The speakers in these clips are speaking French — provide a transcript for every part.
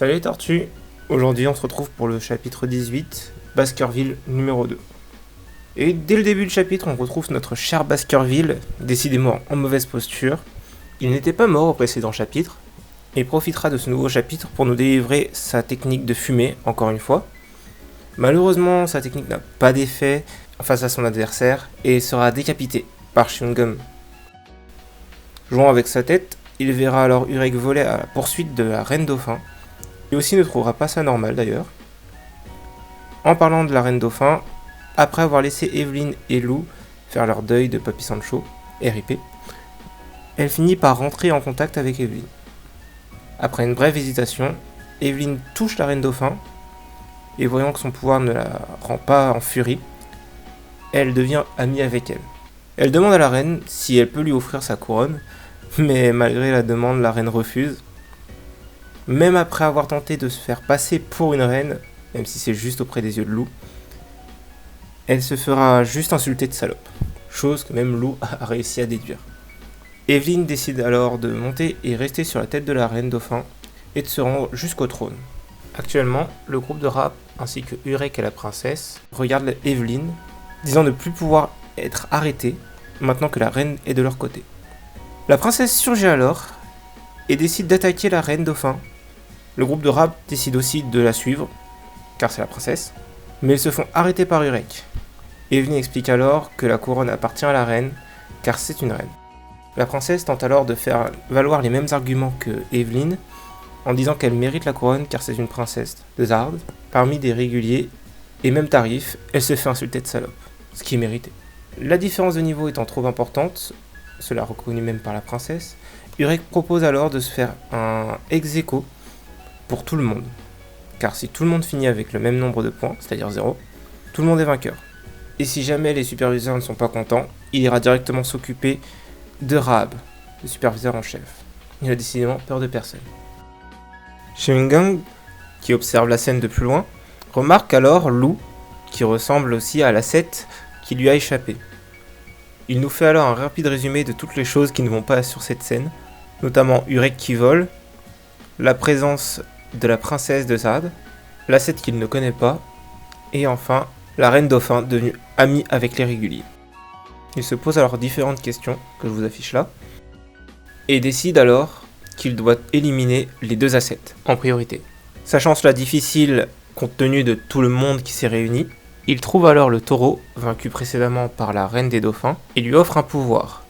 Salut les tortues. Aujourd'hui on se retrouve pour le chapitre 18, Baskerville numéro 2. Et dès le début du chapitre on retrouve notre cher Baskerville, décidément en mauvaise posture. Il n'était pas mort au précédent chapitre, et profitera de ce nouveau chapitre pour nous délivrer sa technique de fumée, encore une fois. Malheureusement sa technique n'a pas d'effet face à son adversaire, et sera décapité par Chewing-Gum. Jouant avec sa tête, il verra alors Urek voler à la poursuite de la Reine Dauphin, et aussi ne trouvera pas ça normal d'ailleurs. En parlant de la Reine Dauphin, après avoir laissé Evelyn et Lou faire leur deuil de Papy Sancho, RIP, elle finit par rentrer en contact avec Evelyn. Après une brève hésitation, Evelyn touche la Reine Dauphin, et voyant que son pouvoir ne la rend pas en furie, elle devient amie avec elle. Elle demande à la reine si elle peut lui offrir sa couronne, mais malgré la demande, la reine refuse. Même après avoir tenté de se faire passer pour une reine, même si c'est juste auprès des yeux de Lou, elle se fera juste insulter de salope, chose que même Lou a réussi à déduire. Evelyn décide alors de monter et rester sur la tête de la reine Dauphin et de se rendre jusqu'au trône. Actuellement, le groupe de rap ainsi que Urek et la princesse regardent Evelyn, disant ne plus pouvoir être arrêtée maintenant que la reine est de leur côté. La princesse surgit alors et décide d'attaquer la reine Dauphin. Le groupe de rap décide aussi de la suivre, car c'est la princesse, mais ils se font arrêter par Urek. Evelyn explique alors que la couronne appartient à la reine, car c'est une reine. La princesse tente alors de faire valoir les mêmes arguments que Evelyn, en disant qu'elle mérite la couronne car c'est une princesse de Zard. Parmi des réguliers et même tarifs, elle se fait insulter de salope, ce qui est mérité. La différence de niveau étant trop importante, cela reconnu même par la princesse, Urek propose alors de se faire un ex-aequo pour tout le monde. Car si tout le monde finit avec le même nombre de points, c'est-à-dire 0, tout le monde est vainqueur. Et si jamais les superviseurs ne sont pas contents, il ira directement s'occuper de Rahab, le superviseur en chef. Il a décidément peur de personne. Chewing-Gum, qui observe la scène de plus loin, remarque alors Lou, qui ressemble aussi à l'ascète qui lui a échappé. Il nous fait alors un rapide résumé de toutes les choses qui ne vont pas sur cette scène, notamment Urek qui vole, la présence de la princesse de Zad, l'ascète qu'il ne connaît pas, et enfin la reine Dauphin devenue amie avec les réguliers. Il se pose alors différentes questions, que je vous affiche là, et décide alors qu'il doit éliminer les deux ascètes en priorité. Sachant cela difficile compte tenu de tout le monde qui s'est réuni, il trouve alors le taureau, vaincu précédemment par la reine des dauphins, et lui offre un pouvoir.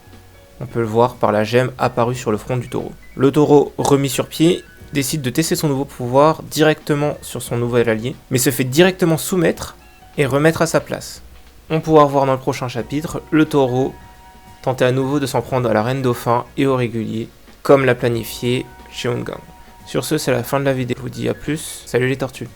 On peut le voir par la gemme apparue sur le front du taureau. Le taureau, remis sur pied, décide de tester son nouveau pouvoir directement sur son nouvel allié, mais se fait directement soumettre et remettre à sa place. On pourra voir dans le prochain chapitre le taureau tenter à nouveau de s'en prendre à la reine dauphin et aux réguliers, comme l'a planifié Chewing-Gum. Sur ce, c'est la fin de la vidéo. Je vous dis à plus. Salut les tortues.